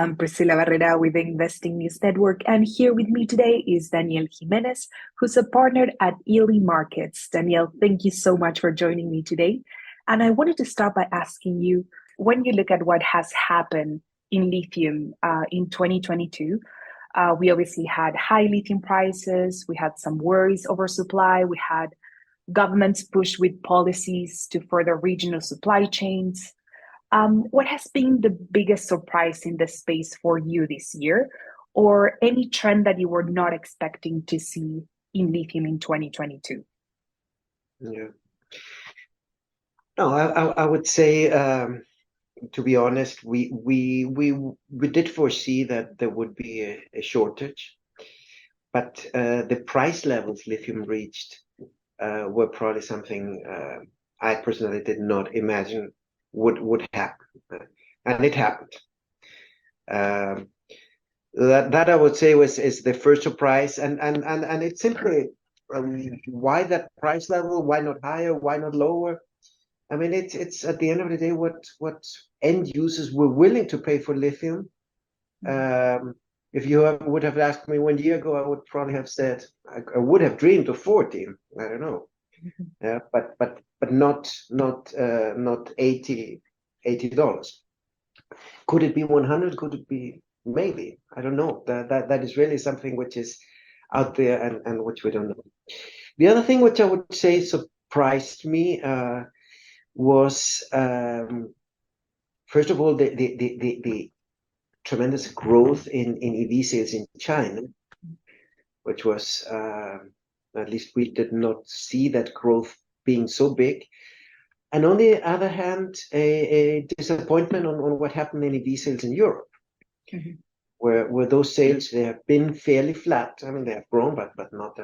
I'm Priscilla Barrera with the Investing News Network, and here with me today is Daniel Jimenez, who's a partner at Ely Markets. Daniel, thank you so much for joining me today. And I wanted to start by asking you, when you look at what has happened in lithium in 2022, we obviously had high lithium prices, we had some worries over supply, we had governments push with policies to further regional supply chains. What has been the biggest surprise in the space for you this year, or any trend that you were not expecting to see in lithium in 2022? Yeah. No, I would say, to be honest, we did foresee that there would be a shortage, but the price levels lithium reached were probably something I personally did not imagine would happen, and it happened. That I would say is the first surprise, and it's simply why that price level? Why not higher? Why not lower? I mean, it's at the end of the day what end users were willing to pay for lithium. If you would have asked me 1 year ago, I would probably have said I would have dreamed of 14. I don't know, but not $80. Could it be 100? Could it be maybe? I don't know. That is really something which is out there and which we don't know. The other thing which I would say surprised me was first of all the tremendous growth in EV sales in China, which was at least we did not see that growth being so big. And on the other hand, a disappointment on what happened in EV sales in Europe, where those sales, they have been fairly flat. I mean, they have grown, but not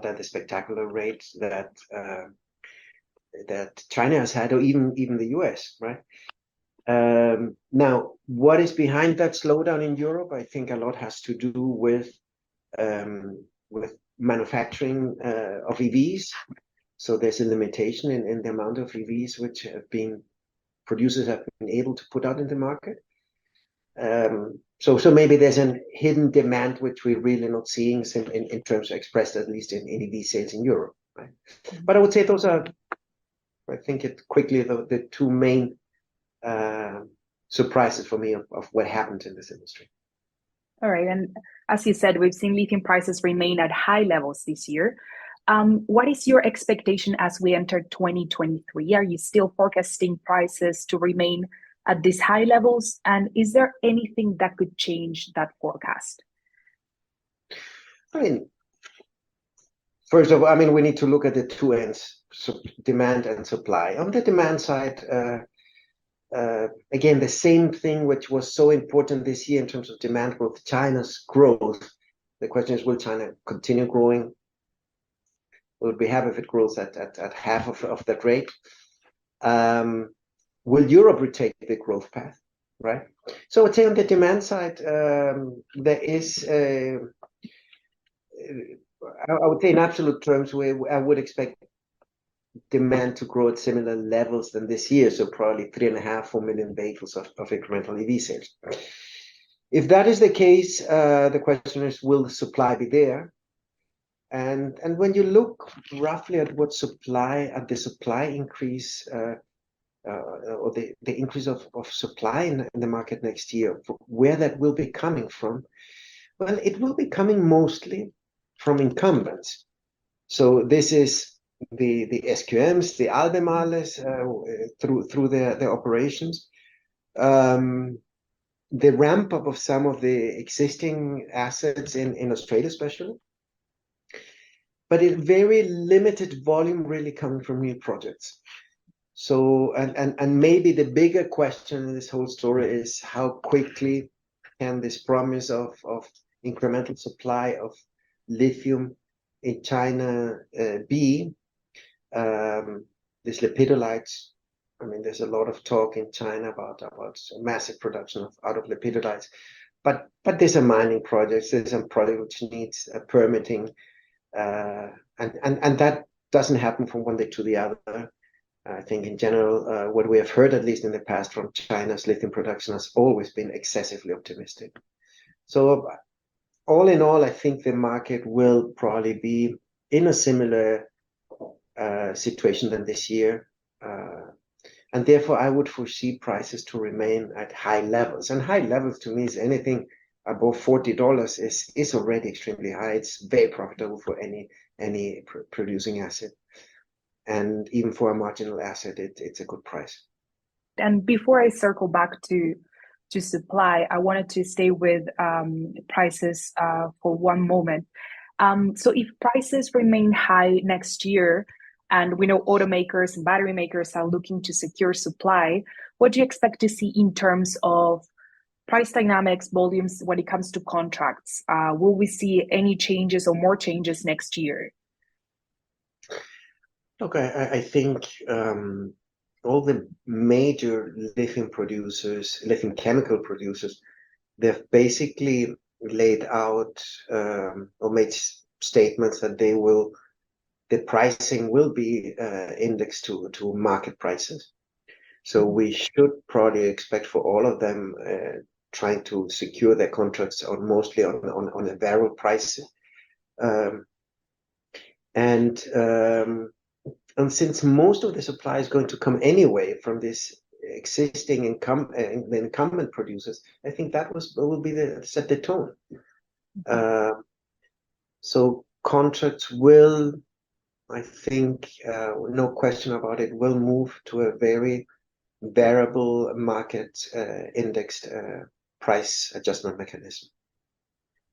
at the spectacular rate that China has had, or even the US, right? Now, what is behind that slowdown in Europe? I think a lot has to do with manufacturing of EVs. So there's a limitation in the amount of EVs which producers have been able to put out in the market. So maybe there's a hidden demand which we're really not seeing in terms of expressed, at least in EV sales in Europe, right? But I would say those are, I think it quickly, the two main surprises for me of what happened in this industry. All right, and as you said, we've seen lithium prices remain at high levels this year. What is your expectation as we enter 2023? Are you still forecasting prices to remain at these high levels? And is there anything that could change that forecast? I mean, first of all, we need to look at the two ends, so demand and supply. On the demand side, again, the same thing which was so important this year in terms of demand growth, China's growth. The question is, will China continue growing? Will we have if it grows at half of that rate? Will Europe retake the growth path, right? So I would say on the demand side, there is, I would say in absolute terms, I would expect demand to grow at similar levels than this year, so probably 3.5-4 million vehicles of incremental EV sales. If that is the case, the question is, will the supply be there? And when you look roughly at the supply increase, or the increase of supply in the market next year, where that will be coming from, well, it will be coming mostly from incumbents. So this is the SQMs, the Albemarles, through their operations, the ramp up of some of the existing assets in Australia, especially, but a very limited volume really coming from new projects. So and maybe the bigger question in this whole story is how quickly can this promise of incremental supply of lithium in China be. These lepidolites, there's a lot of talk in China about massive production out of lepidolites, but there's some mining projects, there's some project which needs permitting, and that doesn't happen from one day to the other. I think in general, what we have heard, at least in the past, from China's lithium production has always been excessively optimistic. So all in all, I think the market will probably be in a similar situation than this year. And therefore, I would foresee prices to remain at high levels. And high levels to me is anything above $40 is already extremely high. It's very profitable for any producing asset. And even for a marginal asset, it's a good price. And before I circle back to supply, I wanted to stay with prices for one moment. So if prices remain high next year, and we know automakers and battery makers are looking to secure supply, what do you expect to see in terms of price dynamics, volumes when it comes to contracts? Will we see any changes or more changes next year? Look, I think all the major lithium producers, lithium chemical producers, they've basically laid out or made statements that the pricing will be indexed to market prices. So we should probably expect for all of them trying to secure their contracts mostly on a variable price. And since most of the supply is going to come anyway from this existing the incumbent producers, I think that will be set the tone. So contracts will, I think, no question about it, will move to a very variable market indexed price adjustment mechanism.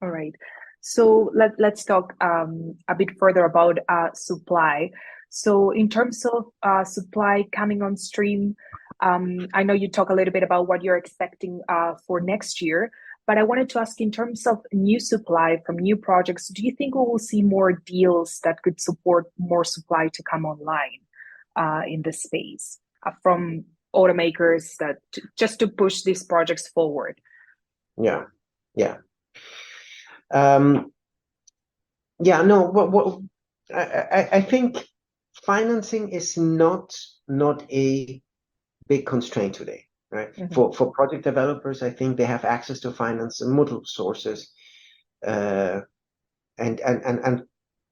All right. So let's talk a bit further about supply. So in terms of supply coming on stream, I know you talk a little bit about what you're expecting for next year, but I wanted to ask in terms of new supply from new projects, do you think we will see more deals that could support more supply to come online in this space from automakers just to push these projects forward? Yeah. I think financing is not a big constraint today, right? For project developers, I think they have access to finance in multiple sources, and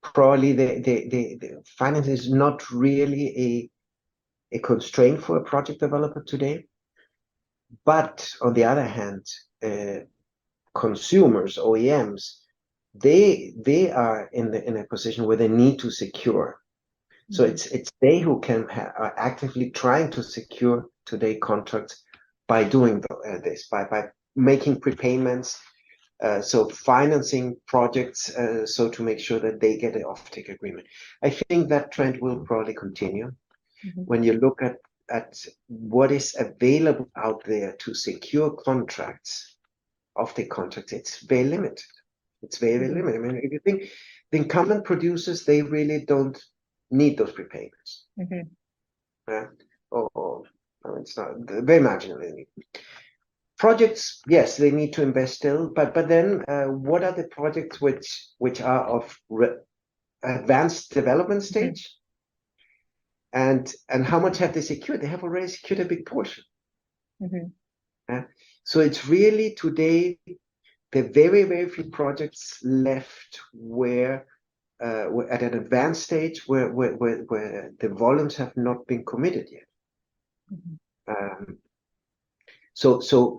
probably the finance is not really a constraint for a project developer today. But on the other hand, consumers, OEMs, they are in a position where they need to secure. So it's they who are actively trying to secure today contracts by doing this, by making prepayments, so financing projects, so to make sure that they get an offtake agreement. I think that trend will probably continue. When you look at what is available out there to secure contracts, offtake contracts, it's very limited. It's very limited. I mean, if you think the incumbent producers, they really don't need those prepayments. It's not very marginally. Projects, yes, they need to invest still, but then what are the projects which are of advanced development stage? And how much have they secured? They have already secured a big portion. So it's really today the very, very few projects left where at an advanced stage where the volumes have not been committed yet. So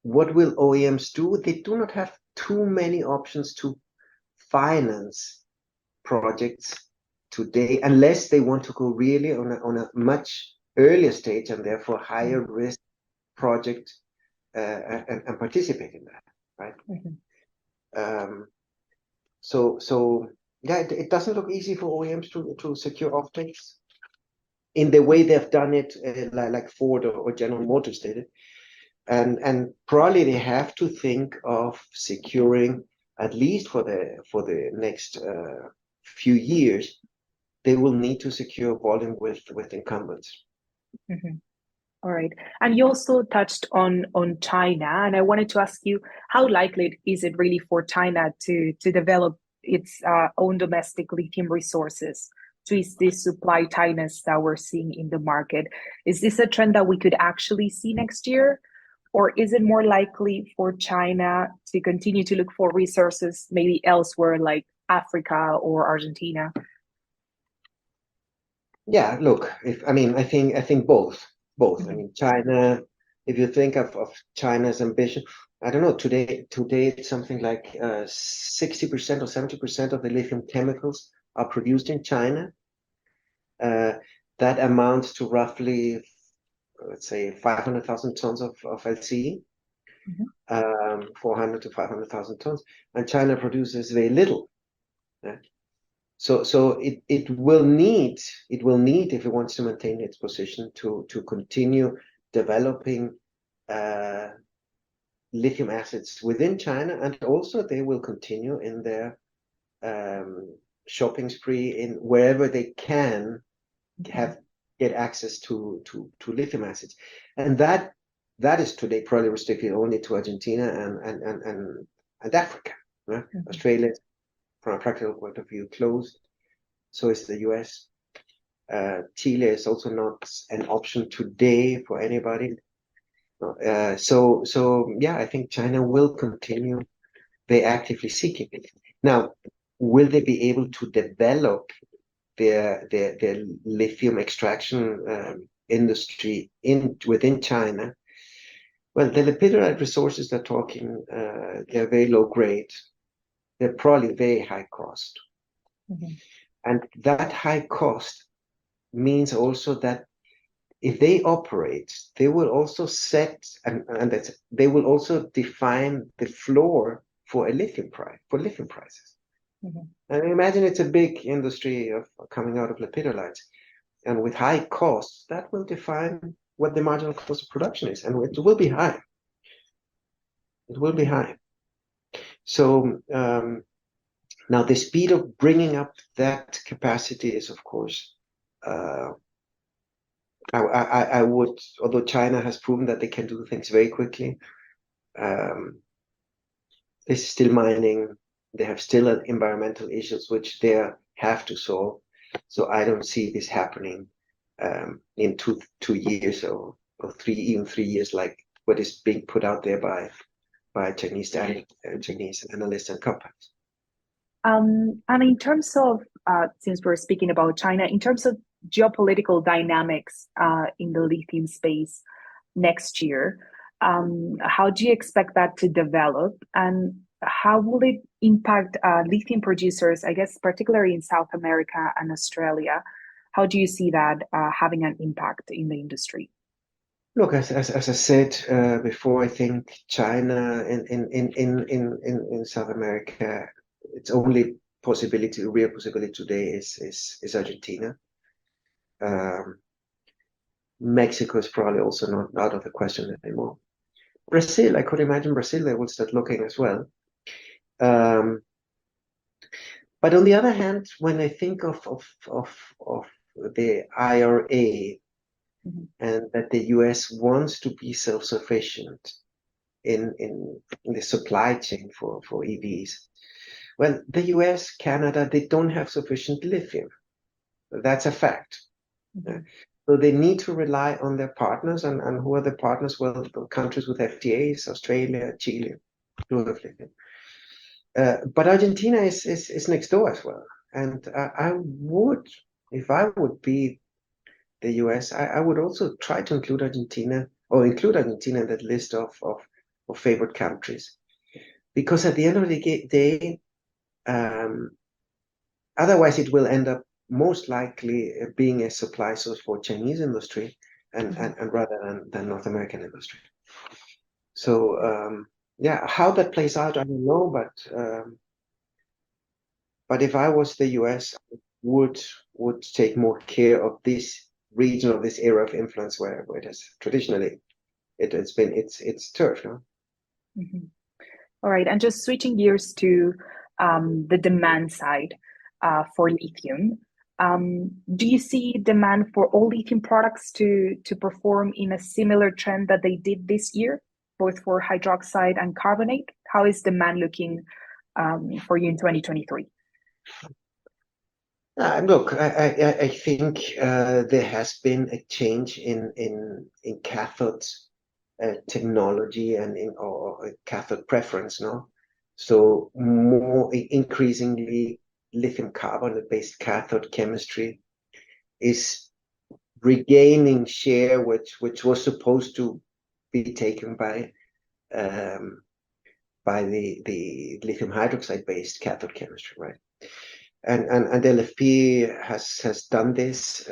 what will OEMs do? They do not have too many options to finance projects today, unless they want to go really on a much earlier stage and therefore higher risk project and participate in that, right? So yeah, it doesn't look easy for OEMs to secure offtakes in the way they've done it, like Ford or General Motors did it, and probably they have to think of securing, at least for the next few years, they will need to secure volume with incumbents. All right. And you also touched on China, and I wanted to ask you, how likely is it really for China to develop its own domestic lithium resources twist this supply tightness that we're seeing in the market? Is this a trend that we could actually see next year? Or is it more likely for China to continue to look for resources maybe elsewhere, like Africa or Argentina? Yeah, look, I think both. Both. I Mhm. mean, China, if you think of China's ambition, I don't know, today it's something like 60% or 70% of the lithium chemicals are produced in China. Uh, that amounts to roughly, let's say, 500,000 tons of LCE, Mhm. 400 to 500,000 tons, and China produces very little. Yeah. So it will need if it wants to maintain its position to continue developing uh, lithium assets within China, and also they will continue in their shopping spree in wherever they can Mhm. have get access to lithium assets, and that is today probably restricted only to Argentina and Africa. Yeah? Mhm. Australia, from a practical point of view, closed. So is the US. Chile is also not an option today for anybody. So yeah, I think China will continue. They're actively seeking it. Now, will they be able to develop their lithium extraction industry within China? Well, the lepidolite resources they're talking, they're very low grade. They're probably very high cost, Mhm. and that high cost means also that if they operate, they will also set and that's, they will also define the floor for a lithium price for lithium prices. Mhm. And imagine it's a big industry of coming out of lepidolites, and with high costs, that will define what the marginal cost of production is, and it will be high. It will be Mhm. high. So now the speed of bringing up that capacity is, of course, uh, I would, although China has proven that they can do things very quickly. Um, This is still mining. They have still environmental issues which they have to solve. So I don't see this happening in 2 years or three, even 3 years, like what is being put out there by Chinese analysts and companies. And in terms of, since we're speaking about China, in terms of geopolitical dynamics in the lithium space next year, how do you expect that to develop? And how will it impact lithium producers, I guess, particularly in South America and Australia? How do you see that having an impact in the industry? Look, as I said before, I think China in South America, its only possibility, real possibility today is Argentina. Um, Mexico is probably also not out of the question anymore. Brazil, I could imagine Brazil, they will start looking as well. Um, but on the other hand, when I think of the IRA Mhm. and that the US wants to be self-sufficient in the supply chain for EVs, well, the US, Canada, they don't have sufficient lithium. That's a fact. Mhm. So they need to rely on their partners, and who are the partners? Well, the countries with FTAs, Australia, Chile, do have lithium. But Argentina is next door as well. And I would, if I would be the US, I would also try to include Argentina in that list of favored countries. Because at the end of the day, um, otherwise it will end up most likely being a supply source for Chinese industry Mhm. and rather than North American industry. So yeah, how that plays out, I don't know, but if I was the US, I would take more care of this region of this area of influence where it has traditionally it's been its turf, no? Mhm. All right, and just switching gears to the demand side for lithium. Do you see demand for all lithium products to perform in a similar trend that they did this year, both for hydroxide and carbonate? How is demand looking for you in 2023? Look, I think there has been a change in cathode technology and in or cathode preference, no? So more increasingly, lithium carbonate-based cathode chemistry is regaining share, which was supposed to be taken by the lithium hydroxide-based cathode chemistry, right? And LFP has done this,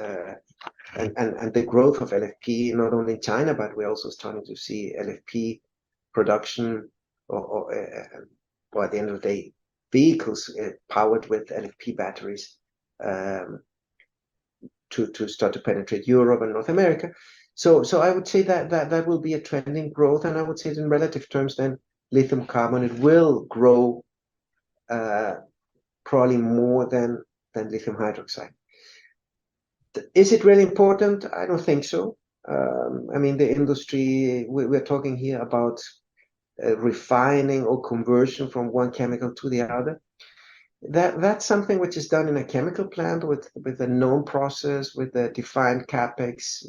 and the growth of LFP not only in China, but we're also starting to see LFP production, or at the end of the day, vehicles powered with LFP batteries, to start to penetrate Europe and North America. So I would say that will be a trending growth, and I would say in relative terms, then lithium carbonate will grow probably more than lithium hydroxide. Is it really important? I don't think so. I mean, the industry, we're talking here about refining or conversion from one chemical to the other. That's something which is done in a chemical plant with a known process, with a defined capex.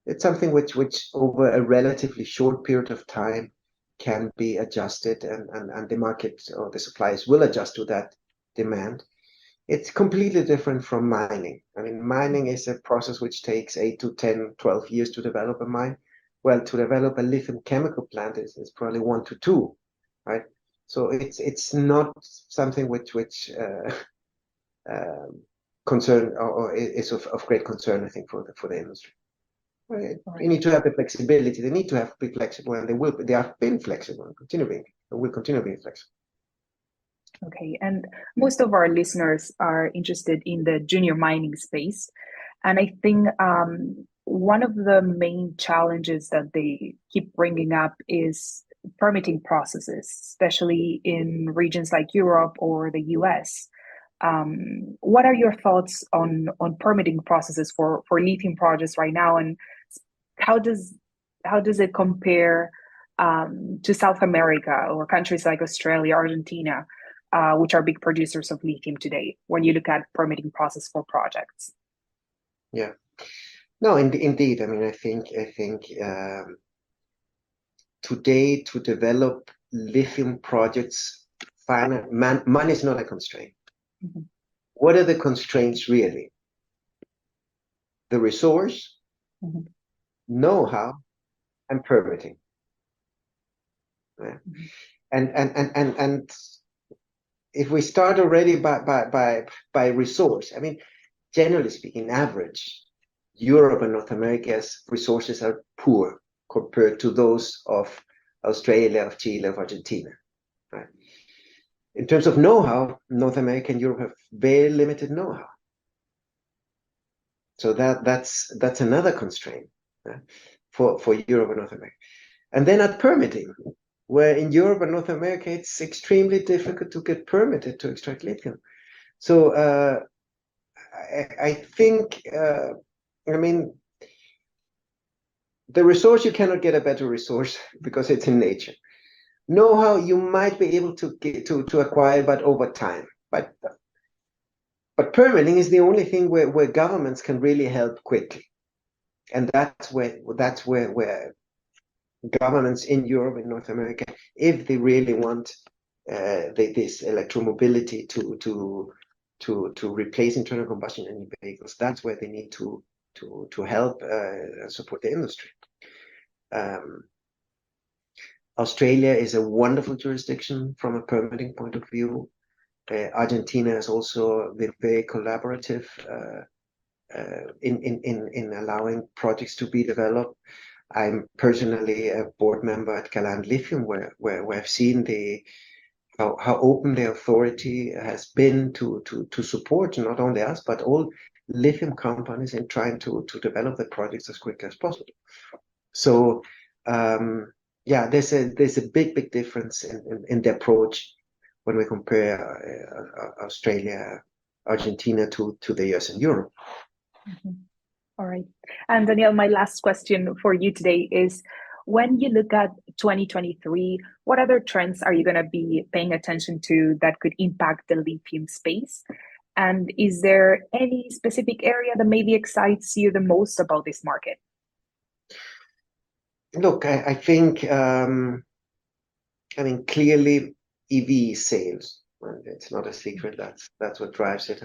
It's something which over a relatively short period of time can be adjusted, and the market or the suppliers will adjust to that demand. It's completely different from mining. I mean, mining is a process which takes 8 to 10, 12 years to develop a mine. Well, to develop a lithium chemical plant is probably 1 to 2, right? So it's not something which concern or is of great concern, I think, for the industry. Right. You need to have the flexibility. They need to be flexible, and they have been flexible and will continue being flexible. Okay, and most of our listeners are interested in the junior mining space. And I think one of the main challenges that they keep bringing up is permitting processes, especially in regions like Europe or the US. What are your thoughts on permitting processes for lithium projects right now, and how does it compare to South America or countries like Australia, Argentina, which are big producers of lithium today, when you look at permitting process for projects? Yeah, no, indeed. I mean, I think today, to develop lithium projects, money is not a constraint. Mm-hmm. What are the constraints really? The resource, mm-hmm. know-how, and permitting. Yeah. Mm-hmm. And if we start already by resource, I mean, generally speaking, average, Europe and North America's resources are poor compared to those of Australia, of Chile, of Argentina. Right? In terms of know-how, North America and Europe have very limited know-how. So that's another constraint, right, for Europe and North America. And then at permitting, where in Europe and North America, it's extremely difficult to get permitted to extract lithium. So I think, I mean, the resource, you cannot get a better resource because it's in nature. Know-how you might be able to get to acquire, but over time. But permitting is the only thing where governments can really help quickly, and that's where governments in Europe and North America, if they really want this electromobility to replace internal combustion engine vehicles, that's where they need to help support the industry. Australia is a wonderful jurisdiction from a permitting point of view. Argentina has also been very collaborative in allowing projects to be developed. I'm personally a board member at Galant Lithium, where I've seen how open the authority has been to support not only us but all lithium companies in trying to develop the projects as quickly as possible. So yeah, there's a big difference in the approach when we compare Australia, Argentina to the US and Europe. Mm-hmm. All right. And Daniel, my last question for you today is, when you look at 2023, what other trends are you going to be paying attention to that could impact the lithium space? And is there any specific area that maybe excites you the most about this market? Look, I think, clearly EV sales, and it's not a secret, that's what drives it.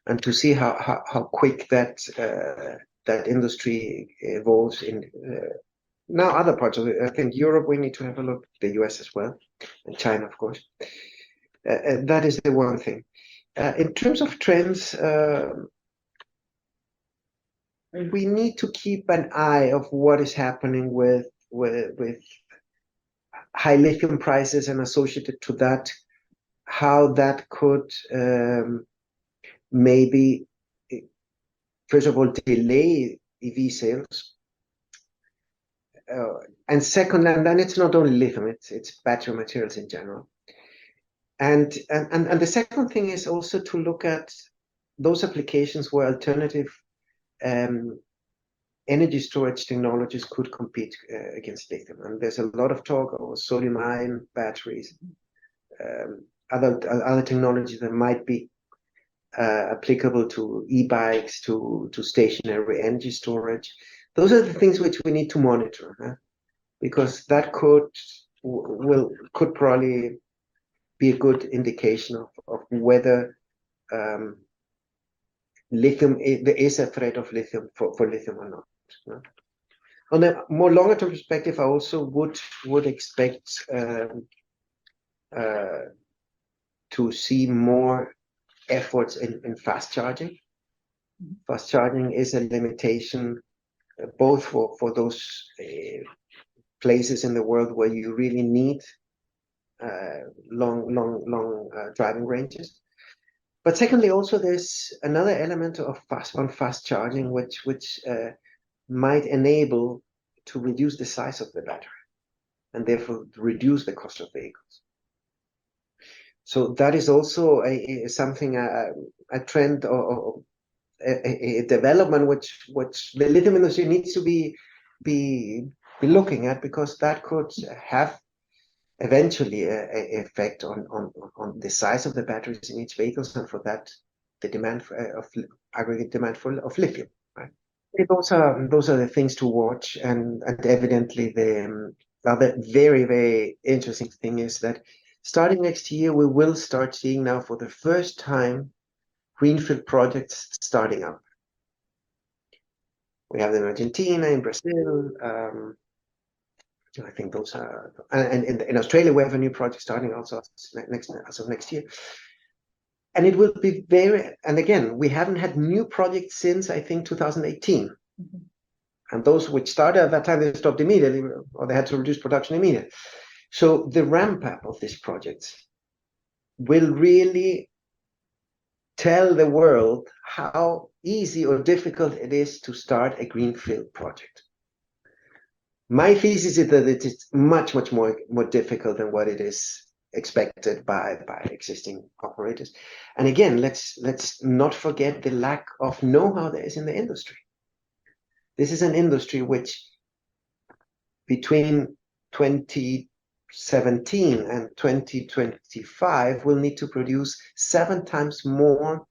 And to see how quick that industry evolves in now other parts of it. I think Europe, we need to have a look, the US as well, and China, of course. That is the one thing. In terms of trends, we need to keep an eye of what is happening with high lithium prices and associated to that, how that could maybe, first of all, delay EV sales. And second, and then it's not only lithium, it's battery materials in general. And the second thing is also to look at those applications where alternative energy storage technologies could compete against lithium. And there's a lot of talk of sodium-ion batteries, other technologies that might be applicable to e-bikes, to stationary energy storage. Those are the things which we need to monitor, because that could probably be a good indication of whether lithium, there is a threat of lithium for lithium or not. On a more longer term perspective, I also would expect to see more efforts in fast charging. Fast charging is a limitation both for those places in the world where you really need long driving ranges. But secondly, also there's another element of fast charging which might enable to reduce the size of the battery and therefore reduce the cost of vehicles. So that is also something, a trend or a development which the lithium industry needs to be looking at, because that could have eventually an effect on the size of the batteries in each vehicle, and for that the demand of aggregate demand of lithium. Right? Those are the things to watch, and evidently the other very interesting thing is that starting next year we will start seeing now for the first time greenfield projects starting up. We have them in Argentina, in Brazil. I think those are, and in Australia we have a new project starting also as of next year. And it will be and again, we haven't had new projects since I think 2018. Mm-hmm. And those which started at that time, they stopped immediately, or they had to reduce production immediately. So the ramp up of these projects will really tell the world how easy or difficult it is to start a greenfield project. My thesis is that it is much more difficult than what it is expected by existing operators. And again, let's not forget the lack of know-how there is in the industry. This is an industry which between 2017 and 2025 will need to produce 7 times more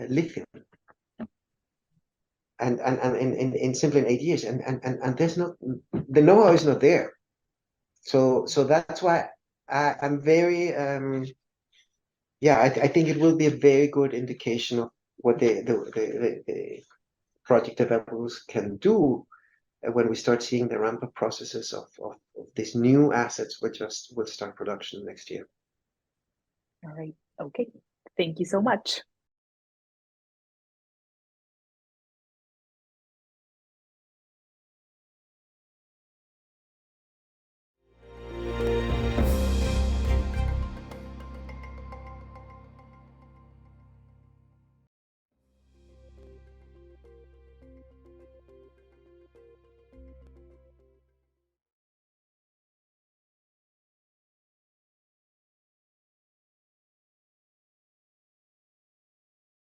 lithium. And in simply in 8 years, and there's not, the know-how is not there. So that's why I'm very I think it will be a very good indication of what the project developers can do when we start seeing the ramp-up processes of these new assets which will start production next year. All right. Okay. Thank you so much.